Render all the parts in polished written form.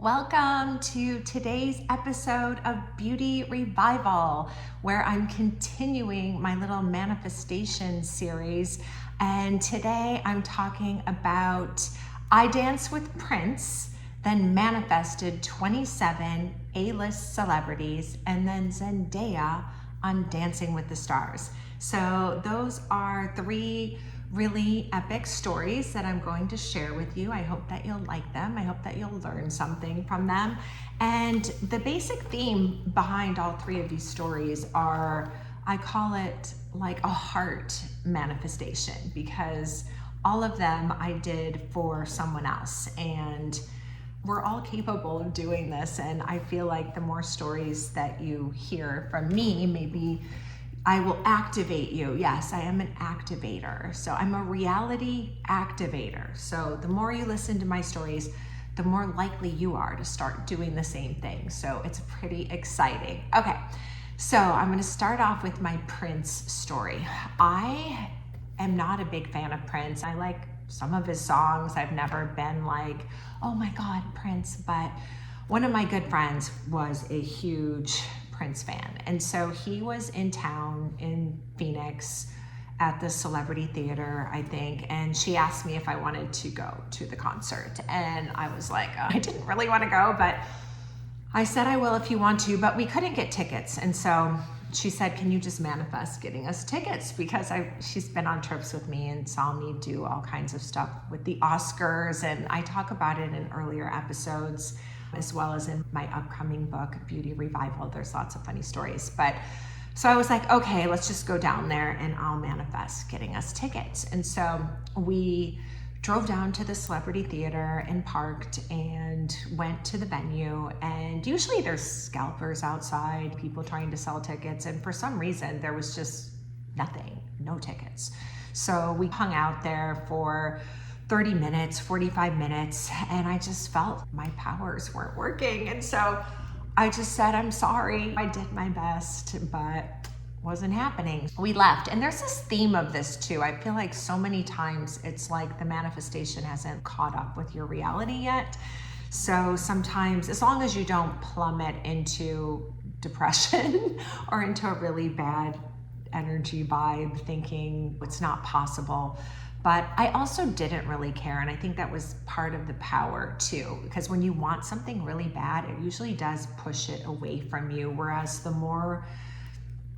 Welcome to today's episode of Beauty Revival, where I'm continuing my little manifestation series. And today I'm talking about I danced with Prince, then manifested 27 A-list celebrities, and then Zendaya on Dancing with the Stars. So those are three really epic stories that I'm going to share with you. I hope that you'll like them. I hope that you'll learn something from them. And the basic theme behind all three of these stories are, I call it like a heart manifestation, because all of them I did for someone else, and we're all capable of doing this. And I feel like the more stories that you hear from me, maybe I will activate you. Yes, I am an activator. So I'm a reality activator. So the more you listen to my stories, the more likely you are to start doing the same thing. So it's pretty exciting. Okay, so I'm going to start off with my Prince story. I am not a big fan of Prince. I like some of his songs. I've never been like, oh my God, Prince. But one of my good friends was a huge Prince fan. And so he was in town in Phoenix at the Celebrity Theater, I think. And she asked me if I wanted to go to the concert. And I was like, I didn't really want to go, but I said, I will if you want to, but we couldn't get tickets. And so she said, can you just manifest getting us tickets? Because she's been on trips with me and saw me do all kinds of stuff with the Oscars. And I talk about it in earlier episodes, as well as in my upcoming book, Beauty Revival. There's lots of funny stories. But so I was like, okay, let's just go down there and I'll manifest getting us tickets. And so we drove down to the Celebrity Theater and parked and went to the venue. And usually there's scalpers outside, people trying to sell tickets. And for some reason, there was just nothing, no tickets. So we hung out there for 30 minutes, 45 minutes, and I just felt my powers weren't working. And so I just said, I'm sorry. I did my best, but wasn't happening. We left. And there's this theme of this too. I feel like so many times it's like the manifestation hasn't caught up with your reality yet. So sometimes, as long as you don't plummet into depression or into a really bad energy vibe, thinking it's not possible. But I also didn't really care. And I think that was part of the power too, because when you want something really bad, it usually does push it away from you. Whereas the more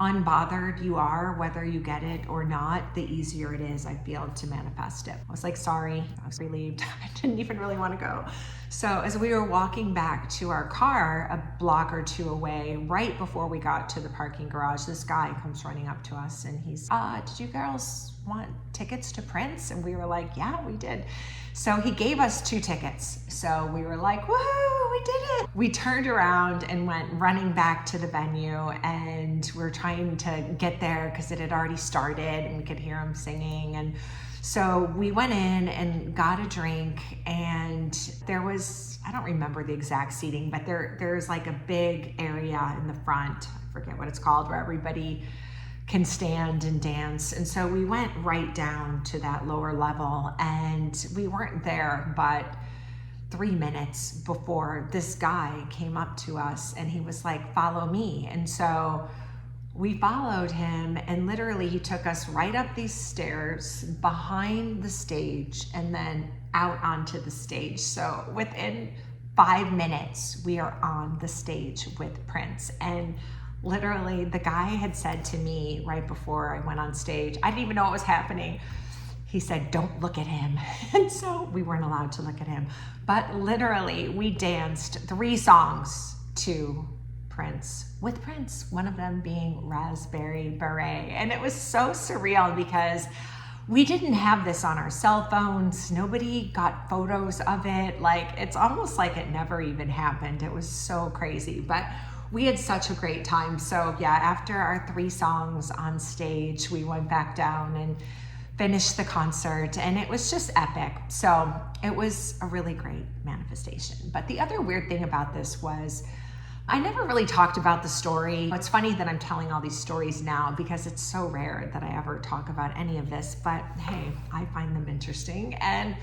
unbothered you are, whether you get it or not, the easier it is, I feel, to manifest it. I was like, sorry, I was relieved. I didn't even really want to go. So as we were walking back to our car, a block or two away, right before we got to the parking garage, this guy comes running up to us and he's, did you girls want tickets to Prince? And we were like, yeah, we did. So he gave us 2 tickets. So we were like, woohoo, we did it. We turned around and went running back to the venue, and we're trying to get there because it had already started and we could hear him singing. And so we went in and got a drink, and there was, I don't remember the exact seating, but there's like a big area in the front, I forget what it's called, where everybody can stand and dance. And so we went right down to that lower level, and we weren't there but 3 minutes before this guy came up to us and he was like, follow me. And so we followed him, and literally he took us right up these stairs behind the stage and then out onto the stage. So within 5 minutes, we are on the stage with Prince. And literally the guy had said to me right before I went on stage, I didn't even know what was happening. He said, don't look at him. And so we weren't allowed to look at him. But literally we danced 3 songs to Prince, with Prince, one of them being Raspberry Beret. And it was so surreal because we didn't have this on our cell phones. Nobody got photos of it. Like, it's almost like it never even happened. It was so crazy, but we had such a great time. So yeah, after our 3 songs on stage, we went back down and finished the concert, and it was just epic. So it was a really great manifestation. But the other weird thing about this was I never really talked about the story. It's funny that I'm telling all these stories now because it's so rare that I ever talk about any of this, but hey, I find them interesting. And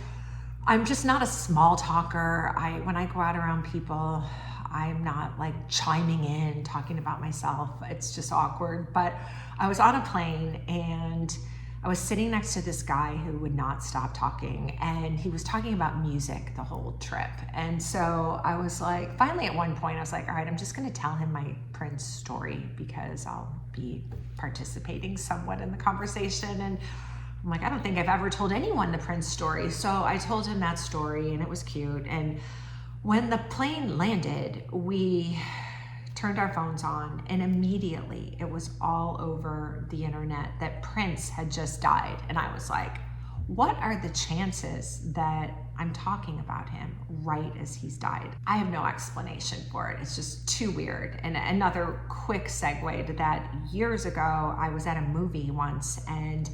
I'm just not a small talker. When I go out around people, I'm not like chiming in, talking about myself. It's just awkward. But I was on a plane and I was sitting next to this guy who would not stop talking, and he was talking about music the whole trip. And so I was like, finally at one point I was like, all right, I'm just gonna tell him my Prince story because I'll be participating somewhat in the conversation. And I'm like, I don't think I've ever told anyone the Prince story. So I told him that story, and it was cute. And when the plane landed, we turned our phones on, and immediately it was all over the internet that Prince had just died. And I was like, what are the chances that I'm talking about him right as he's died? I have no explanation for it. It's just too weird. And another quick segue to that, years ago, I was at a movie once, and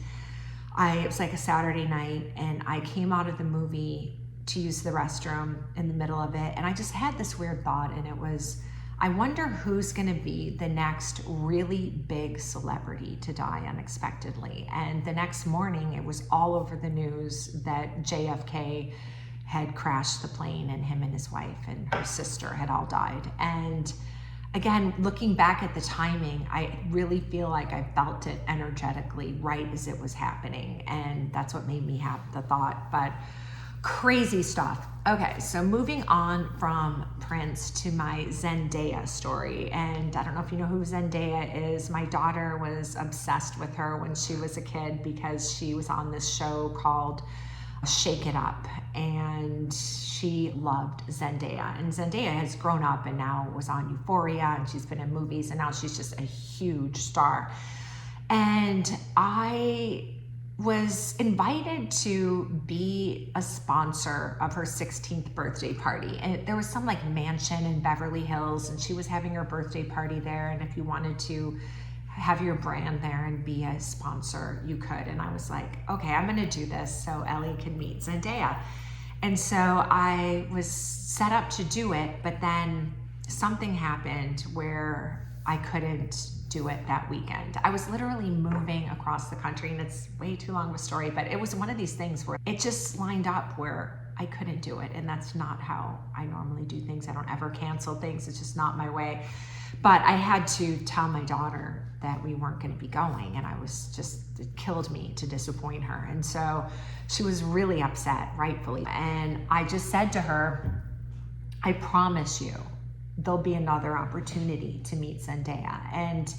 it was like a Saturday night, and I came out of the movie to use the restroom in the middle of it. And I just had this weird thought, and it was, I wonder who's gonna be the next really big celebrity to die unexpectedly. And the next morning, it was all over the news that JFK had crashed the plane, and him and his wife and her sister had all died. And again, looking back at the timing, I really feel like I felt it energetically right as it was happening. And that's what made me have the thought. But crazy stuff. Okay, so moving on from Prince to my Zendaya story. And I don't know if you know who Zendaya is. My daughter was obsessed with her when she was a kid because she was on this show called Shake It Up, and she loved Zendaya. And Zendaya has grown up and now was on Euphoria, and she's been in movies, and now she's just a huge star. And I was invited to be a sponsor of her 16th birthday party. And there was some like mansion in Beverly Hills, and she was having her birthday party there. And if you wanted to have your brand there and be a sponsor, you could. And I was like, okay, I'm gonna do this so Ellie can meet Zendaya. And so I was set up to do it, but then something happened where I couldn't do it that weekend. I was literally moving across the country, and it's way too long of a story, but it was one of these things where it just lined up where I couldn't do it. And that's not how I normally do things. I don't ever cancel things. It's just not my way. But I had to tell my daughter that we weren't going to be going, and it killed me to disappoint her. And so she was really upset, rightfully. And I just said to her, I promise you, there'll be another opportunity to meet Zendaya. And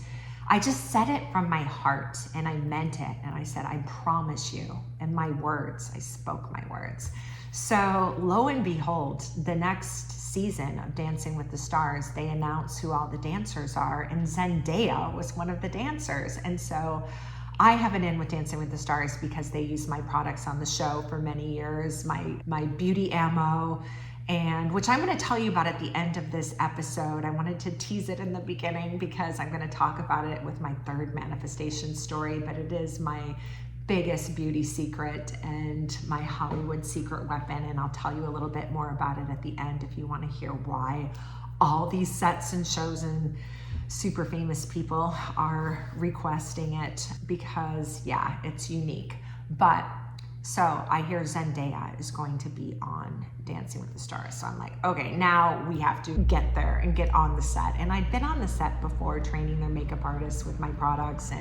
I just said it from my heart, and I meant it. And I said, I promise you. And my words, I spoke my words. So lo and behold, the next season of Dancing with the Stars, they announce who all the dancers are, and Zendaya was one of the dancers. And so I have an in with Dancing with the Stars because they used my products on the show for many years, my beauty ammo, and which I'm going to tell you about at the end of this episode. I wanted to tease it in the beginning because I'm going to talk about it with my third manifestation story, but it is my biggest beauty secret and my Hollywood secret weapon, and I'll tell you a little bit more about it at the end if you want to hear why all these sets and shows and super famous people are requesting it, because yeah, it's unique. But so I hear Zendaya is going to be on Dancing with the Stars. So I'm like, okay, now we have to get there and get on the set. And I'd been on the set before training their makeup artists with my products,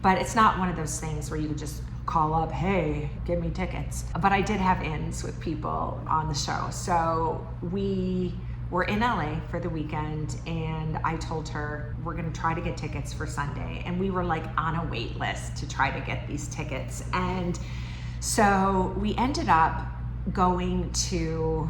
but it's not one of those things where you could just call up, hey, give me tickets. But I did have ins with people on the show. So we were in LA for the weekend, and I told her we're gonna try to get tickets for Sunday. And we were like on a wait list to try to get these tickets. And so we ended up going to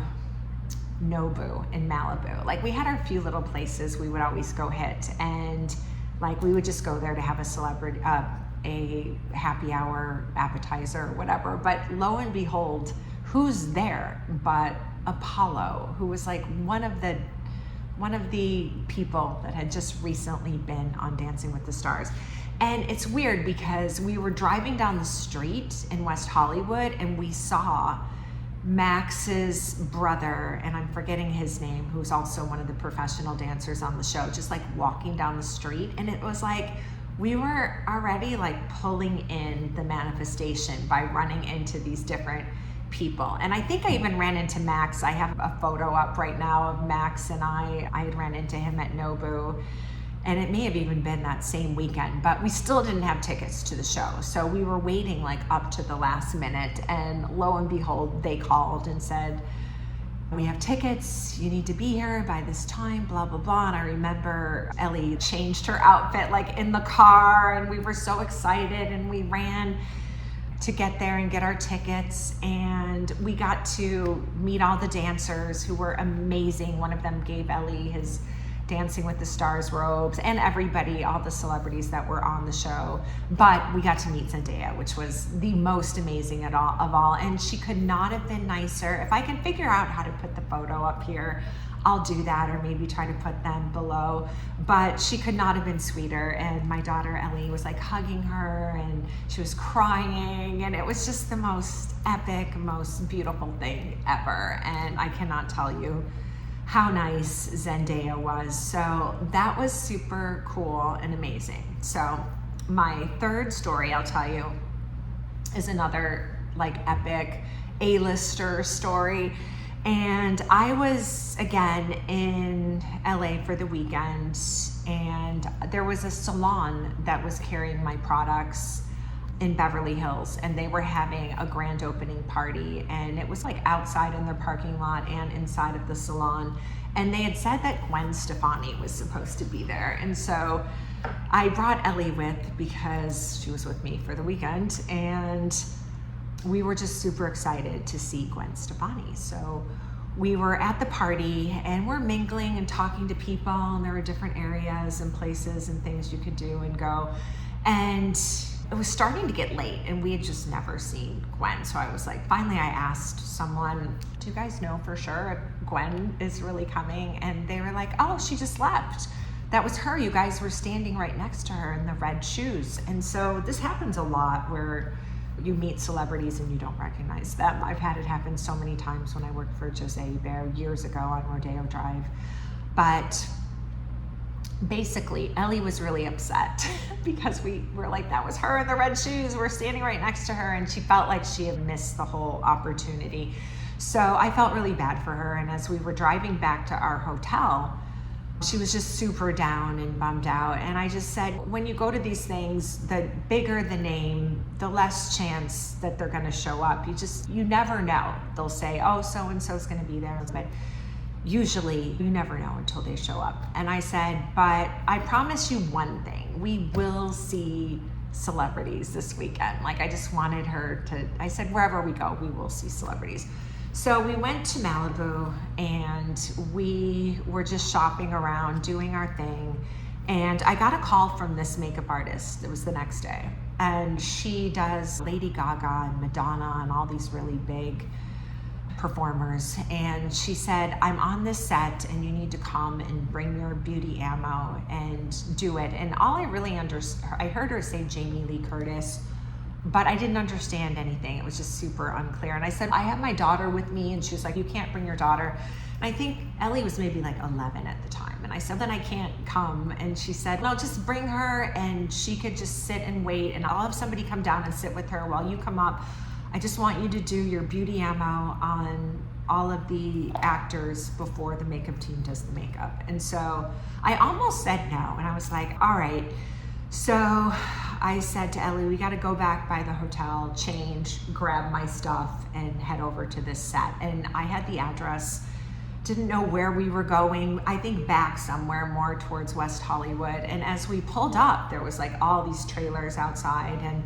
Nobu in Malibu. Like, we had our few little places we would always go hit, and like we would just go there to have a happy hour appetizer or whatever. But lo and behold, who's there but Apollo, who was like one of the people that had just recently been on Dancing with the Stars. And it's weird because we were driving down the street in West Hollywood, and we saw Max's brother, and I'm forgetting his name, who's also one of the professional dancers on the show, just like walking down the street. And it was like we were already like pulling in the manifestation by running into these different people. And I think I even ran into Max. I have a photo up right now of Max and I had ran into him at Nobu. And it may have even been that same weekend, but we still didn't have tickets to the show. So we were waiting like up to the last minute, and lo and behold, they called and said, we have tickets, you need to be here by this time, blah, blah, blah. And I remember Ellie changed her outfit like in the car, and we were so excited, and we ran to get there and get our tickets. And we got to meet all the dancers who were amazing. One of them gave Ellie his Dancing with the Stars robes, and everybody, all the celebrities that were on the show. But we got to meet Zendaya, which was the most amazing of all. And she could not have been nicer. If I can figure out how to put the photo up here, I'll do that, or maybe try to put them below. But she could not have been sweeter. And my daughter Ellie was like hugging her, and she was crying, and it was just the most epic, most beautiful thing ever. And I cannot tell you how nice Zendaya was. So that was super cool and amazing. So my third story I'll tell you is another like epic A-lister story. And I was again in LA for the weekend, and there was a salon that was carrying my products in Beverly Hills, and they were having a grand opening party, and it was like outside in their parking lot and inside of the salon. And they had said that Gwen Stefani was supposed to be there. And so I brought Ellie with because she was with me for the weekend, and we were just super excited to see Gwen Stefani. So we were at the party, and we're mingling and talking to people, and there were different areas and places and things you could do and go. And it was starting to get late, and we had just never seen Gwen. So I was like, finally I asked someone, do you guys know for sure if Gwen is really coming? And they were like, oh, she just left. That was her. You guys were standing right next to her in the red shoes. And so this happens a lot where you meet celebrities and you don't recognize them. I've had it happen so many times when I worked for Jose Bear years ago on Rodeo Drive. But basically, Ellie was really upset because we were like, that was her in the red shoes. We're standing right next to her, and she felt like she had missed the whole opportunity. So I felt really bad for her. And as we were driving back to our hotel, she was just super down and bummed out. And I just said, when you go to these things, the bigger the name, the less chance that they're gonna show up. You never know. They'll say, oh, so-and-so's gonna be there. But usually you never know until they show up. And I said, but I promise you one thing, we will see celebrities this weekend. Like, I just wanted her to, I said, wherever we go, we will see celebrities. So we went to Malibu, and we were just shopping around, doing our thing. And I got a call from this makeup artist. It was the next day. And she does Lady Gaga and Madonna and all these really big performers. And she said, I'm on this set, and you need to come and bring your beauty ammo and do it. And all I really I heard her say Jamie Lee Curtis, but I didn't understand anything. It was just super unclear. And I said, I have my daughter with me. And she was like, you can't bring your daughter. And I think Ellie was maybe like 11 at the time. And I said, then I can't come. And she said, no, just bring her, and she could just sit and wait, and I'll have somebody come down and sit with her while you come up. I just want you to do your beauty ammo on all of the actors before the makeup team does the makeup. And so I almost said no. And I was like, all right. So I said to Ellie, we got to go back by the hotel, change, grab my stuff, and head over to this set. And I had the address, didn't know where we were going. I think back somewhere more towards West Hollywood. And as we pulled up, there was like all these trailers outside, and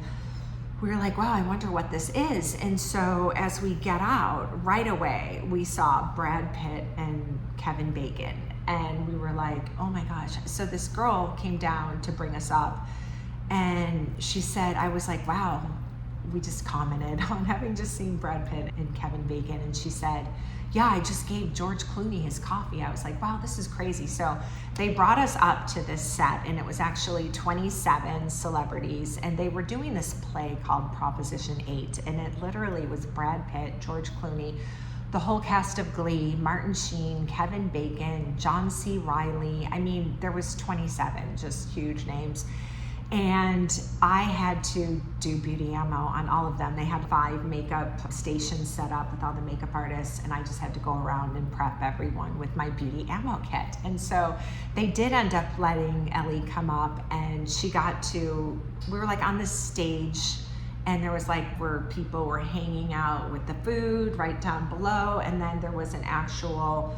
we were like, wow, I wonder what this is. And so as we get out, right away, we saw Brad Pitt and Kevin Bacon. And we were like, oh my gosh. So this girl came down to bring us up, and she said, I was like, wow, we just commented on having just seen Brad Pitt and Kevin Bacon. And she said, yeah, I just gave George Clooney his coffee. I was like, wow, this is crazy. So they brought us up to this set, and it was actually 27 celebrities, and they were doing this play called Proposition 8, and it literally was Brad Pitt, George Clooney, the whole cast of Glee, Martin Sheen, Kevin Bacon, John C. Reilly. I mean, there was 27 just huge names. And I had to do beauty ammo on all of them. They had 5 makeup stations set up with all the makeup artists, and I just had to go around and prep everyone with my beauty ammo kit. And so they did end up letting Ellie come up, and she got to, we were like on this stage, and there was like where people were hanging out with the food right down below, and then there was an actual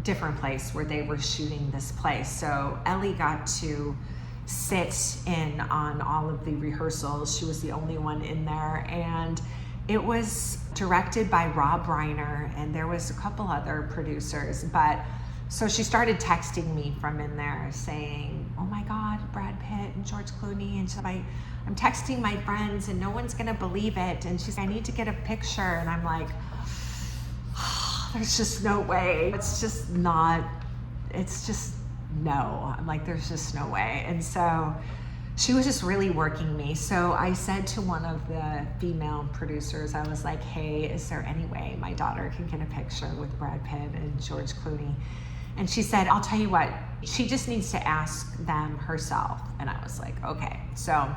different place where they were shooting this place. So Ellie got to sit in on all of the rehearsals. She was the only one in there, and it was directed by Rob Reiner, and there was a couple other producers. But so she started texting me from in there saying, oh my God, Brad Pitt and George Clooney, and she's like, I'm texting my friends and no one's gonna believe it, and she's like, I need to get a picture. And I'm like, there's just no way. It's just not, it's just no. I'm like, there's just no way. And so she was just really working me. So I said to one of the female producers, I was like, hey, is there any way my daughter can get a picture with Brad Pitt and George Clooney? And she said, I'll tell you what, she just needs to ask them herself. And I was like, okay. So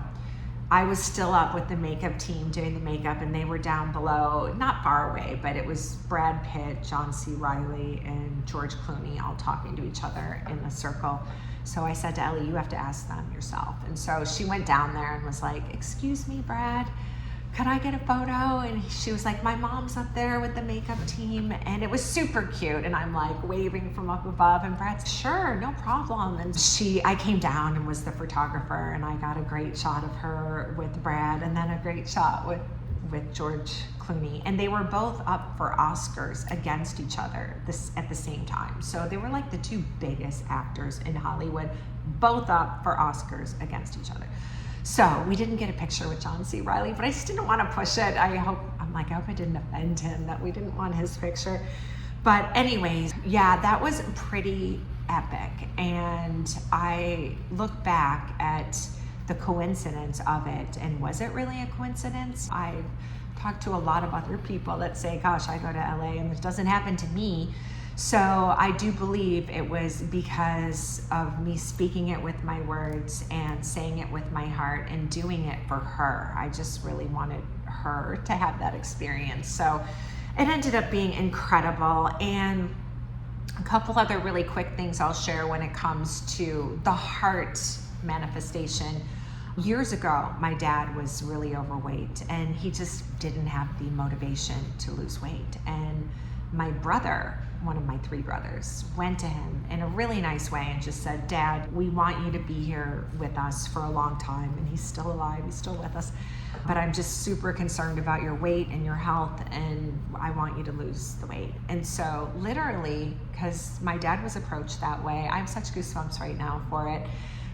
I was still up with the makeup team doing the makeup, and they were down below, not far away, but it was Brad Pitt, John C. Reilly, and George Clooney all talking to each other in a circle. So I said to Ellie, you have to ask them yourself. And so she went down there and was like, excuse me, Brad, could I get a photo? And she was like, my mom's up there with the makeup team. And it was super cute. And I'm like waving from up above, and Brad's, sure, no problem. And I came down and was the photographer, and I got a great shot of her with Brad, and then a great shot with George Clooney. And they were both up for Oscars against each other at the same time. So they were like the 2 biggest actors in Hollywood, both up for Oscars against each other. So we didn't get a picture with John C. Reilly, but I just didn't want to push it. I hope I didn't offend him, that we didn't want his picture. But anyways, yeah, that was pretty epic. And I look back at the coincidence of it, and was it really a coincidence? I've talked to a lot of other people that say, gosh, I go to LA and this doesn't happen to me. So I do believe it was because of me speaking it with my words and saying it with my heart and doing it for her. I just really wanted her to have that experience. So it ended up being incredible. And a couple other really quick things I'll share when it comes to the heart manifestation. Years ago, my dad was really overweight, and he just didn't have the motivation to lose weight. And my brother, one of my 3 brothers, went to him in a really nice way and just said, Dad, we want you to be here with us for a long time. And he's still alive, he's still with us. But I'm just super concerned about your weight and your health, and I want you to lose the weight. And so literally, because my dad was approached that way, I have such goosebumps right now for it.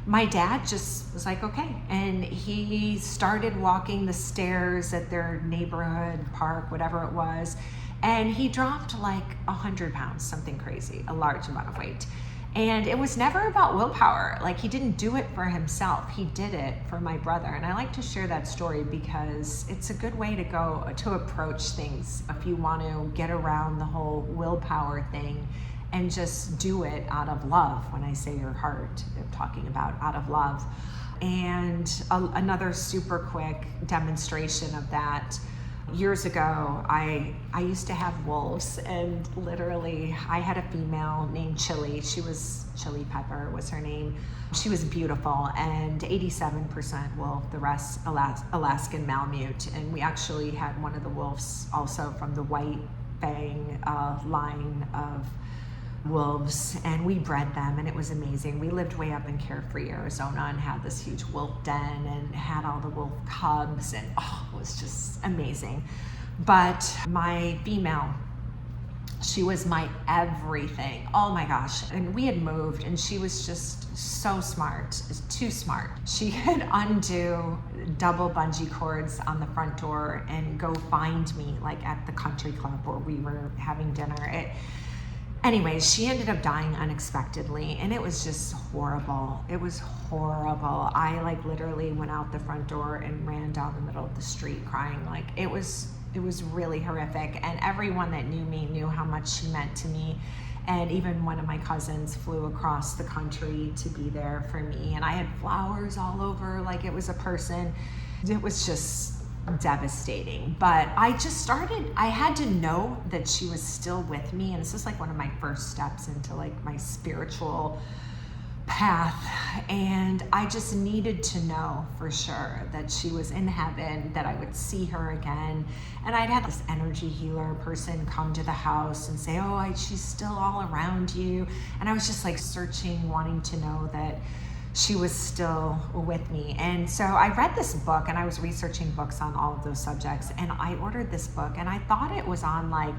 My dad just was like, okay. And he started walking the stairs at their neighborhood park, whatever it was. And he dropped like 100 pounds, something crazy, a large amount of weight. And it was never about willpower. Like, he didn't do it for himself. He did it for my brother. And I like to share that story because it's a good way to approach things if you want to get around the whole willpower thing and just do it out of love. When I say your heart, I'm talking about out of love. And another super quick demonstration of that. Years ago, I used to have wolves, and literally I had a female named Chili. Chili Pepper was her name. She was beautiful, and 87% wolf, the rest Alaskan Malamute. And we actually had one of the wolves also from the White Fang line of wolves, and we bred them, and it was amazing. We lived way up in Carefree, Arizona, and had this huge wolf den and had all the wolf cubs, and it was just amazing. But my female, she was my everything. Oh my gosh. And we had moved, and she was just so smart, too smart. She could undo double bungee cords on the front door and go find me like at the country club where we were having dinner. Anyways, she ended up dying unexpectedly, and it was just horrible. It was horrible. I literally went out the front door and ran down the middle of the street crying. It was really horrific, and everyone that knew me knew how much she meant to me. And even one of my cousins flew across the country to be there for me. And I had flowers all over like it was a person. It was just devastating. But I had to know that she was still with me. And this was like one of my first steps into like my spiritual path, and I just needed to know for sure that she was in heaven, that I would see her again. And I'd had this energy healer person come to the house and say, oh, she's still all around you. And I was just like searching, wanting to know that she was still with me. And so I read this book, and I was researching books on all of those subjects, and I ordered this book, and I thought it was on like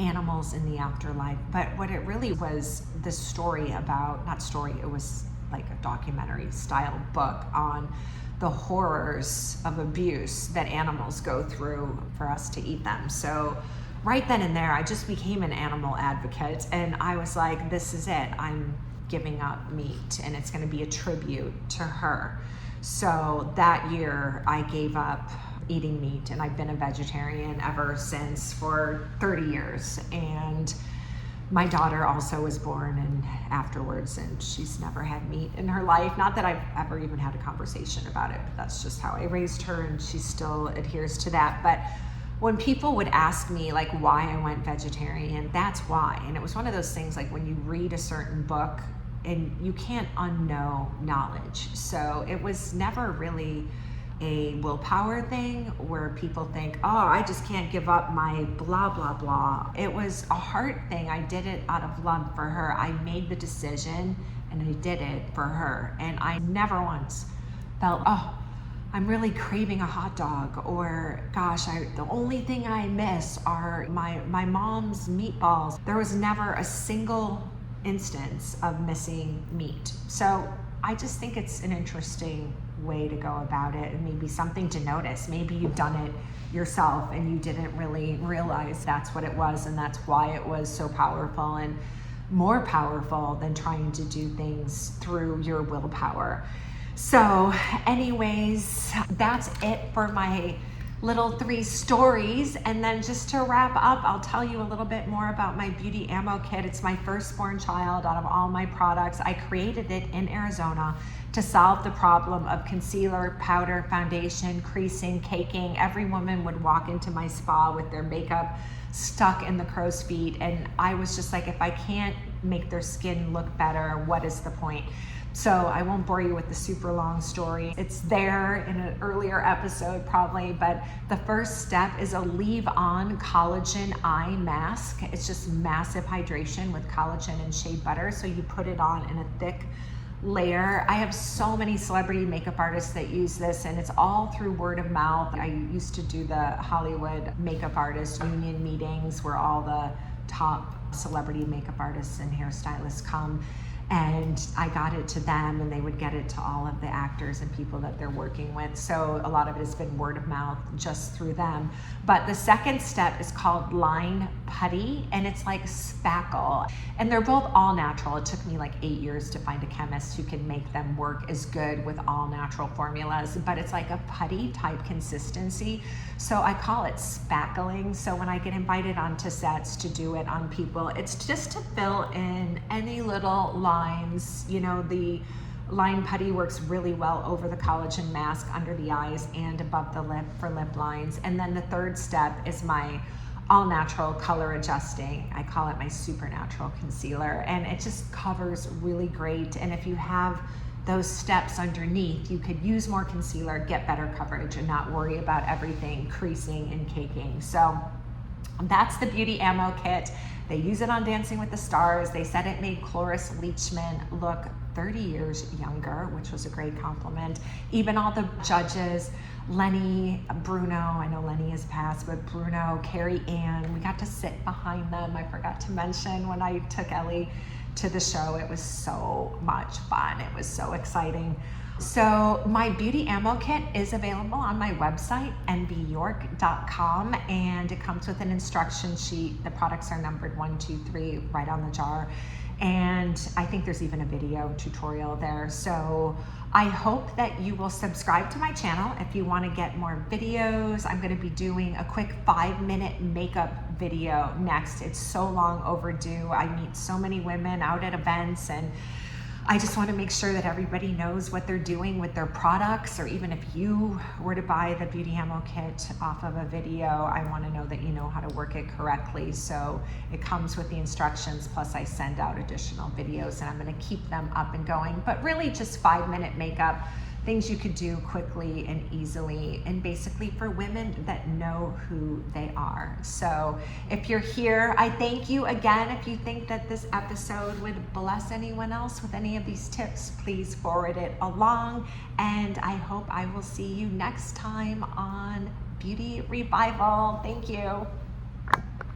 animals in the afterlife, but what it really was, the story about, not story, it was like a documentary style book on the horrors of abuse that animals go through for us to eat them. So right then and there, I just became an animal advocate, and I was like, this is it, I'm giving up meat, and it's going to be a tribute to her. So that year I gave up eating meat, and I've been a vegetarian ever since for 30 years. And my daughter also was born and afterwards, and she's never had meat in her life. Not that I've ever even had a conversation about it, but that's just how I raised her, and she still adheres to that. But when people would ask me like why I went vegetarian, that's why. And it was one of those things like when you read a certain book and you can't unknow knowledge. So it was never really a willpower thing where people think, oh, I just can't give up my blah, blah, blah. It was a heart thing. I did it out of love for her. I made the decision and I did it for her. And I never once felt, oh, I'm really craving a hot dog, or gosh, the only thing I miss are my mom's meatballs. There was never a single instance of missing meat. So I just think it's an interesting way to go about it, and maybe something to notice. Maybe you've done it yourself and you didn't really realize that's what it was, and that's why it was so powerful, and more powerful than trying to do things through your willpower. So anyways, that's it for my little 3 stories. And then just to wrap up, I'll tell you a little bit more about my beauty ammo kit. It's my firstborn child out of all my products. I created it in Arizona to solve the problem of concealer, powder, foundation, creasing, caking. Every woman would walk into my spa with their makeup stuck in the crow's feet, and I was just like, if I can't make their skin look better, what is the point? So I won't bore you with the super long story. It's there in an earlier episode probably, but the first step is a leave-on collagen eye mask. It's just massive hydration with collagen and shea butter. So you put it on in a thick layer. I have so many celebrity makeup artists that use this, and it's all through word of mouth. I used to do the Hollywood makeup artist union meetings where all the top celebrity makeup artists and hairstylists come, and I got it to them, and they would get it to all of the actors and people that they're working with. So a lot of it has been word of mouth just through them. But the second step is called line putty, and it's like spackle. And they're both all natural. It took me like 8 years to find a chemist who could make them work as good with all natural formulas, but it's like a putty type consistency. So I call it spackling. So when I get invited onto sets to do it on people, it's just to fill in any little lines. You know, the line putty works really well over the collagen mask under the eyes and above the lip for lip lines. And then the third step is my all natural color adjusting. I call it my supernatural concealer, and it just covers really great. And if you have those steps underneath, you could use more concealer, get better coverage, and not worry about everything creasing and caking. So that's the Beauty Ammo Kit. They use it on Dancing with the Stars. They said it made Cloris Leachman look 30 years younger, which was a great compliment. Even all the judges, Lenny, Bruno, I know Lenny has passed, but Bruno, Carrie Ann, we got to sit behind them. I forgot to mention when I took Ellie to the show, it was so much fun. It was so exciting. So my Beauty Ammo Kit is available on my website, nbyork.com, and it comes with an instruction sheet. The products are numbered 1, 2, 3 right on the jar. And I think there's even a video tutorial there. So I hope that you will subscribe to my channel if you want to get more videos. I'm going to be doing a quick 5-minute makeup video next. It's so long overdue. I meet so many women out at events, and I just want to make sure that everybody knows what they're doing with their products, or even if you were to buy the Beauty Ammo Kit off of a video, I want to know that you know how to work it correctly. So it comes with the instructions, plus I send out additional videos, and I'm going to keep them up and going. But really just 5-minute makeup, things you could do quickly and easily, and basically for women that know who they are. So if you're here, I thank you again. If you think that this episode would bless anyone else with any of these tips, please forward it along. And I hope I will see you next time on Beauty Revival. Thank you.